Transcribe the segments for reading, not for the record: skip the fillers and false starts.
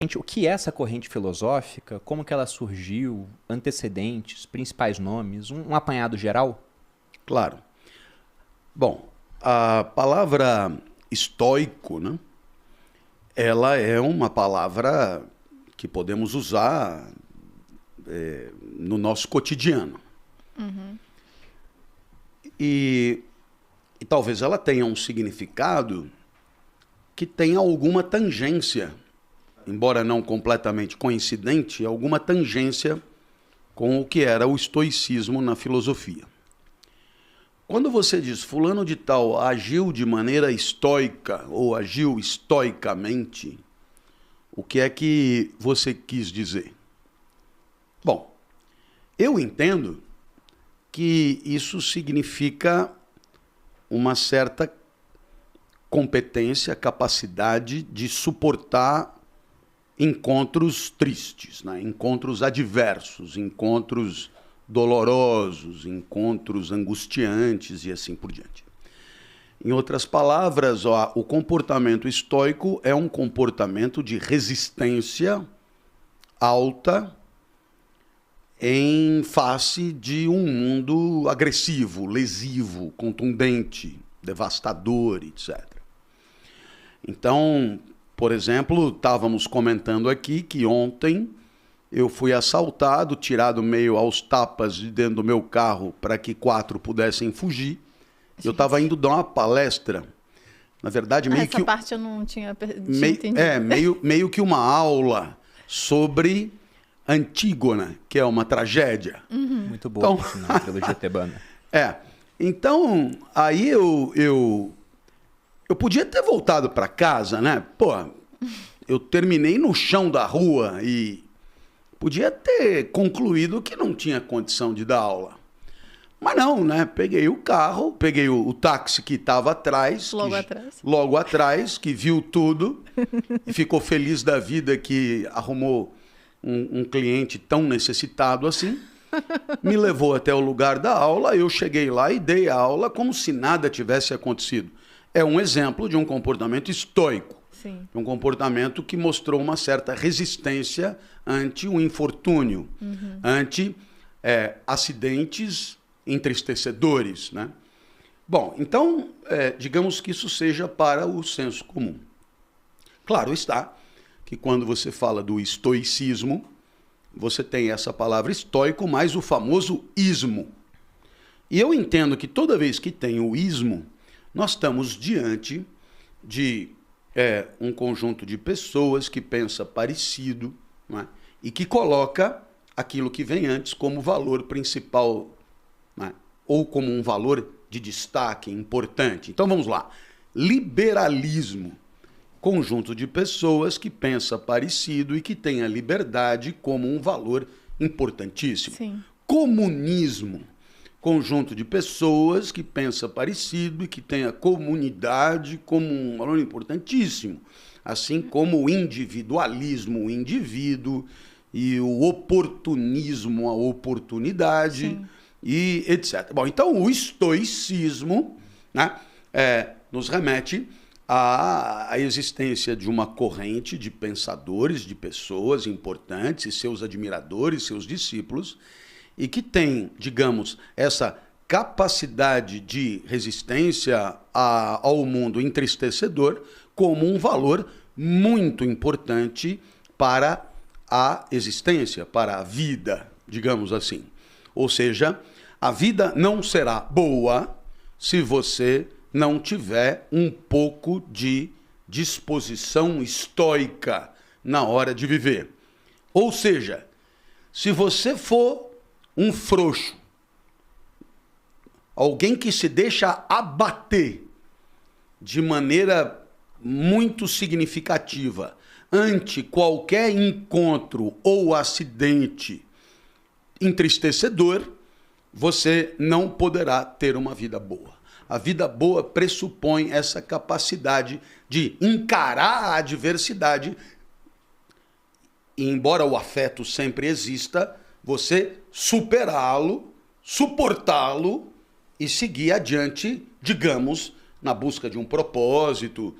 Gente, o que é essa corrente filosófica? Como que ela surgiu? Antecedentes, principais nomes, um apanhado geral? Claro. Bom, a palavra estoico, né? Ela é uma palavra que podemos usar no nosso cotidiano. E talvez ela tenha um significado que tenha alguma tangência, embora não completamente coincidente, alguma tangência com o que era o estoicismo na filosofia. Quando você diz fulano de tal agiu de maneira estoica ou agiu estoicamente, o que é que você quis dizer? Bom, eu entendo que isso significa uma certa competência, capacidade de suportar encontros tristes, né? Encontros adversos, encontros dolorosos, encontros angustiantes e assim por diante. Em outras palavras, o comportamento estoico é um comportamento de resistência alta em face de um mundo agressivo, lesivo, contundente, devastador, etc. Então, por exemplo, estávamos comentando aqui que ontem eu fui assaltado, tirado meio aos tapas de dentro do meu carro para que 4 pudessem fugir. Eu estava indo dar uma palestra. Na verdade, meio essa que... parte eu não tinha entendido. Meio que uma aula sobre Antígona, que é uma tragédia. Muito boa, Então, por sinal, a trilogia tebana. Então, aí eu podia ter voltado para casa, né? Pô, eu terminei no chão da rua e podia ter concluído que não tinha condição de dar aula. Mas não, né? Peguei o carro, peguei o táxi que estava atrás. Logo atrás, que viu tudo e ficou feliz da vida que arrumou um cliente tão necessitado assim. Me levou até o lugar da aula, eu cheguei lá e dei a aula como se nada tivesse acontecido. É um exemplo de um comportamento estoico. Sim. Um comportamento que mostrou uma certa resistência ante o infortúnio, ante acidentes entristecedores, né? Bom, então, digamos que isso seja para o senso comum. Claro está que quando você fala do estoicismo, você tem essa palavra estoico mais o famoso ismo. E eu entendo que toda vez que tem o ismo, nós estamos diante de um conjunto de pessoas que pensa parecido, né? E que coloca aquilo que vem antes como valor principal, né? Ou como um valor de destaque importante. Então vamos lá. Liberalismo. Conjunto de pessoas que pensa parecido e que tem a liberdade como um valor importantíssimo. Sim. Comunismo. Conjunto de pessoas que pensa parecido e que tem a comunidade como um valor importantíssimo. Assim como o individualismo, o indivíduo, e o oportunismo, a oportunidade, Sim. e etc. Bom, então o estoicismo, né, nos remete à existência de uma corrente de pensadores, de pessoas importantes, e seus admiradores, seus discípulos, e que tem, digamos, essa capacidade de resistência ao mundo entristecedor como um valor muito importante para a existência, para a vida, digamos assim. Ou seja, a vida não será boa se você não tiver um pouco de disposição estoica na hora de viver. Ou seja, se você for um frouxo, alguém que se deixa abater de maneira muito significativa ante qualquer encontro ou acidente entristecedor, você não poderá ter uma vida boa. A vida boa pressupõe essa capacidade de encarar a adversidade e, embora o afeto sempre exista, você superá-lo, suportá-lo e seguir adiante, digamos, na busca de um propósito,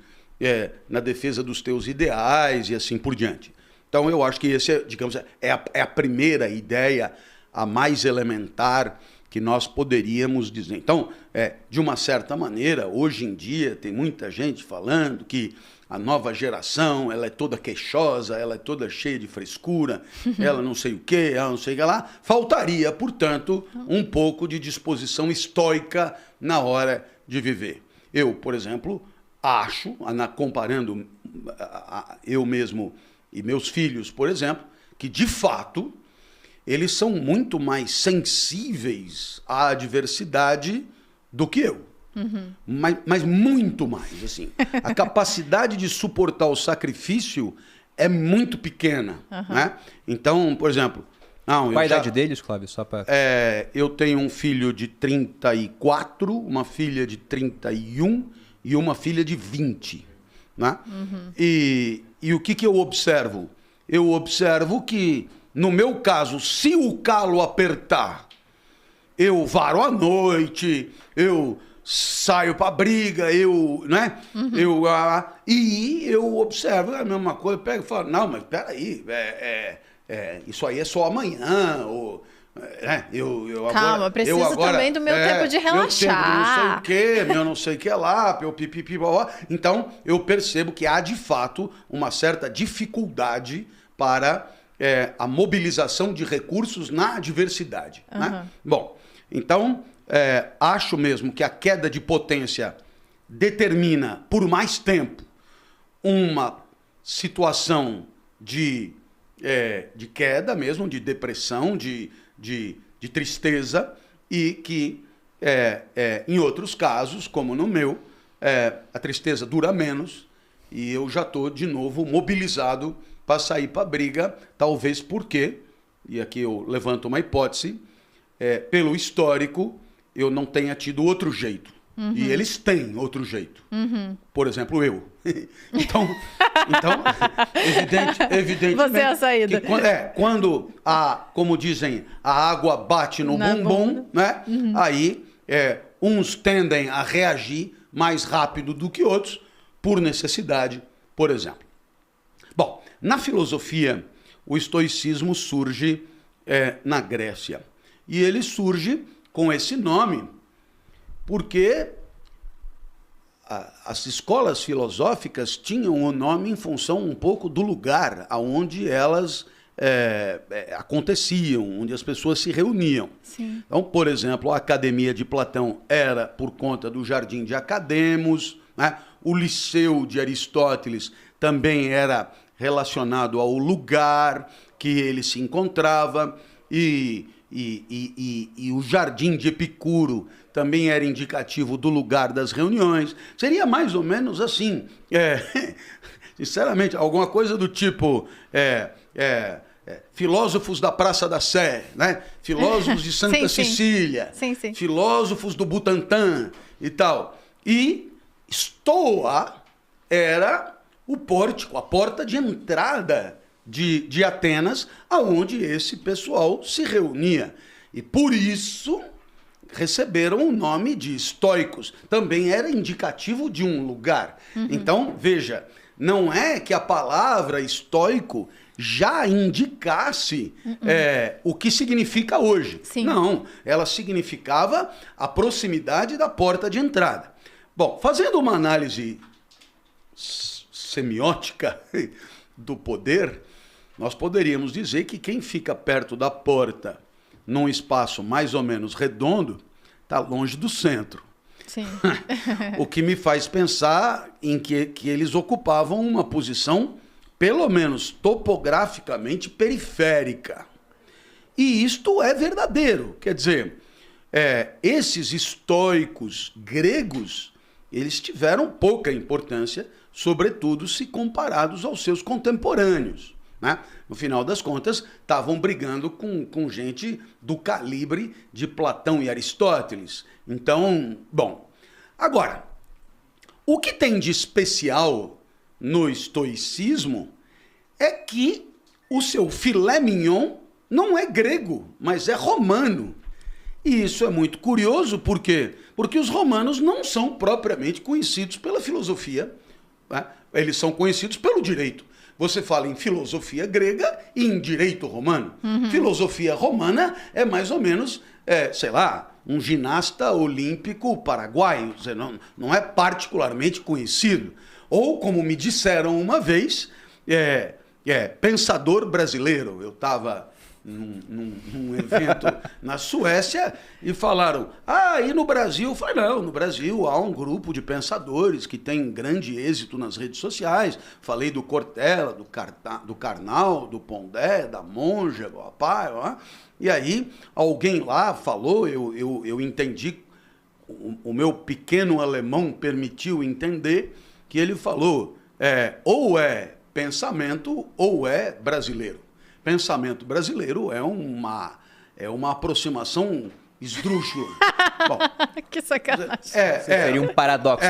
na defesa dos teus ideais e assim por diante. Então eu acho que esse, digamos, é a primeira ideia, a mais elementar que nós poderíamos dizer. Então, de uma certa maneira, hoje em dia tem muita gente falando que a nova geração, ela é toda queixosa, ela é toda cheia de frescura, ela não sei o quê, ela não sei o que lá. Faltaria, portanto, um pouco de disposição estoica na hora de viver. Eu, por exemplo, acho, comparando eu mesmo e meus filhos, por exemplo, que de fato eles são muito mais sensíveis à adversidade do que eu. Uhum. Mas muito mais, assim. A capacidade de suportar o sacrifício é muito pequena, né? Então, por exemplo... Qual a idade deles, Cláudio? Só pra... eu tenho um filho de 34, uma filha de 31 e uma filha de 20, né? Uhum. E o que eu observo? Eu observo que, no meu caso, se o calo apertar, eu varo à noite, eu saio pra briga, né? Uhum. E eu observo a mesma coisa, eu pego e falo, não, mas peraí, isso aí é só amanhã, ou... Calma, preciso também do meu tempo de relaxar. Não sei o quê, meu não sei o que lá, pipipi, então eu percebo que há de fato uma certa dificuldade para a mobilização de recursos na adversidade. Uhum. Né? Bom, então acho mesmo que a queda de potência determina por mais tempo uma situação de queda mesmo, de depressão, de tristeza, e que em outros casos, como no meu, a tristeza dura menos e eu já estou de novo mobilizado para sair para a briga, talvez porque, e aqui eu levanto uma hipótese, pelo histórico eu não tenha tido outro jeito. Uhum. E eles têm outro jeito. Uhum. Por exemplo, eu. Então evidentemente... Você é a saída. Quando como dizem, a água bate no bumbum, né? Uhum. Aí uns tendem a reagir mais rápido do que outros, por necessidade, por exemplo. Bom, na filosofia, o estoicismo surge na Grécia. E ele surge com esse nome porque as escolas filosóficas tinham o nome em função um pouco do lugar onde elas aconteciam, onde as pessoas se reuniam. Sim. Então, por exemplo, a Academia de Platão era por conta do Jardim de Academos, né? O Liceu de Aristóteles também era relacionado ao lugar que ele se encontrava, e o Jardim de Epicuro também era indicativo do lugar das reuniões. Seria mais ou menos assim, sinceramente, alguma coisa do tipo filósofos da Praça da Sé, né? Filósofos de Santa Cecília, sim. Filósofos do Butantã e tal. E Stoa era o pórtico, a porta de entrada de Atenas, aonde esse pessoal se reunia. E por isso receberam o nome de estoicos. Também era indicativo de um lugar. Uhum. Então, veja, não é que a palavra estoico já indicasse o que significa hoje. Sim. Não, ela significava a proximidade da porta de entrada. Bom, fazendo uma análise semiótica do poder, nós poderíamos dizer que quem fica perto da porta num espaço mais ou menos redondo está longe do centro. Sim. O que me faz pensar em que eles ocupavam uma posição, pelo menos topograficamente, periférica. E isto é verdadeiro. Quer dizer, esses estoicos gregos, eles tiveram pouca importância, sobretudo se comparados aos seus contemporâneos, né? No final das contas, estavam brigando com gente do calibre de Platão e Aristóteles. Então, bom. Agora, o que tem de especial no estoicismo é que o seu filé mignon não é grego, mas é romano. E isso é muito curioso, por quê? Porque os romanos não são propriamente conhecidos pela filosofia, né? Eles são conhecidos pelo direito. você fala em filosofia grega e em direito romano. Filosofia romana é mais ou menos, sei lá, um ginasta olímpico paraguaio. Não é particularmente conhecido. Ou, como me disseram uma vez, pensador brasileiro. Eu estava num evento na Suécia e falaram, e no Brasil? Eu falei, não, no Brasil há um grupo de pensadores que tem grande êxito nas redes sociais. Falei do Cortella, do Karnal, do Pondé, da Monja, do Apai, e aí alguém lá falou, eu entendi, o meu pequeno alemão permitiu entender que ele falou, ou é pensamento ou é brasileiro. Pensamento brasileiro é uma aproximação esdrúxula. Bom, que sacanagem. Seria um paradoxo.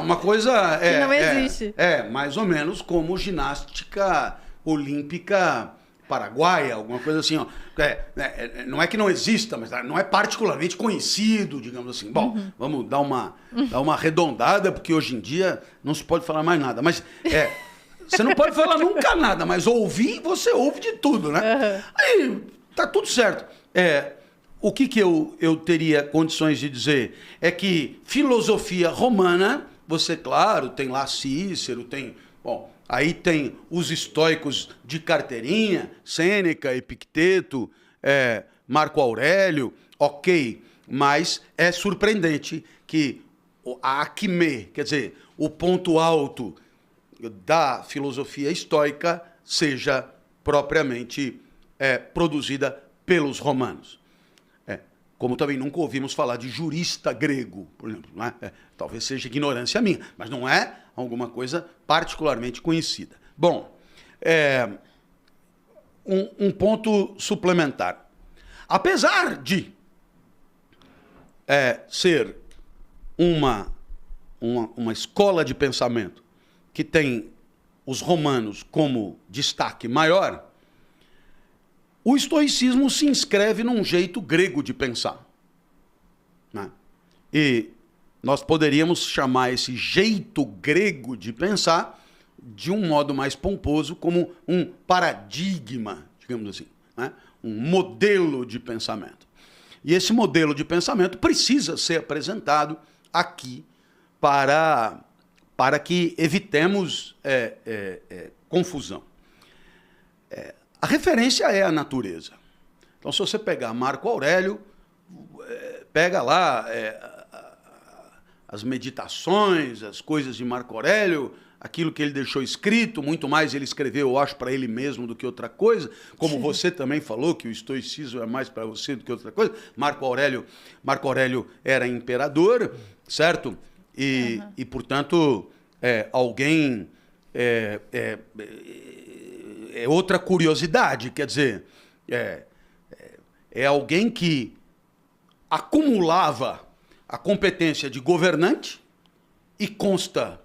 Uma coisa... que não existe. Mais ou menos como ginástica olímpica paraguaia, alguma coisa assim. Não é que não exista, mas não é particularmente conhecido, digamos assim. Bom, vamos dar uma arredondada, porque hoje em dia não se pode falar mais nada. Mas... Você não pode falar nunca nada, mas ouvir, você ouve de tudo, né? Aí tá tudo certo. O que eu teria condições de dizer é que filosofia romana, você, claro, tem lá Cícero, aí tem os estoicos de carteirinha, Sêneca, Epicteto, Marco Aurélio, ok, mas é surpreendente que a acme, quer dizer, o ponto alto da filosofia estoica seja propriamente produzida pelos romanos. Como também nunca ouvimos falar de jurista grego, por exemplo. Não é? Talvez seja ignorância minha, mas não é alguma coisa particularmente conhecida. Bom, um ponto suplementar. Apesar de ser uma escola de pensamento que tem os romanos como destaque maior, o estoicismo se inscreve num jeito grego de pensar, né? E nós poderíamos chamar esse jeito grego de pensar, de um modo mais pomposo, como um paradigma, digamos assim, né? Um modelo de pensamento. E esse modelo de pensamento precisa ser apresentado aqui para que evitemos confusão. A referência é a natureza. Então, se você pegar Marco Aurélio, pega lá as meditações, as coisas de Marco Aurélio, aquilo que ele deixou escrito, muito mais ele escreveu, eu acho, para ele mesmo do que outra coisa, como Sim. Você também falou que o estoicismo é mais para você do que outra coisa. Marco Aurélio era imperador, certo? E portanto, alguém... É outra curiosidade, quer dizer, é alguém que acumulava a competência de governante, e consta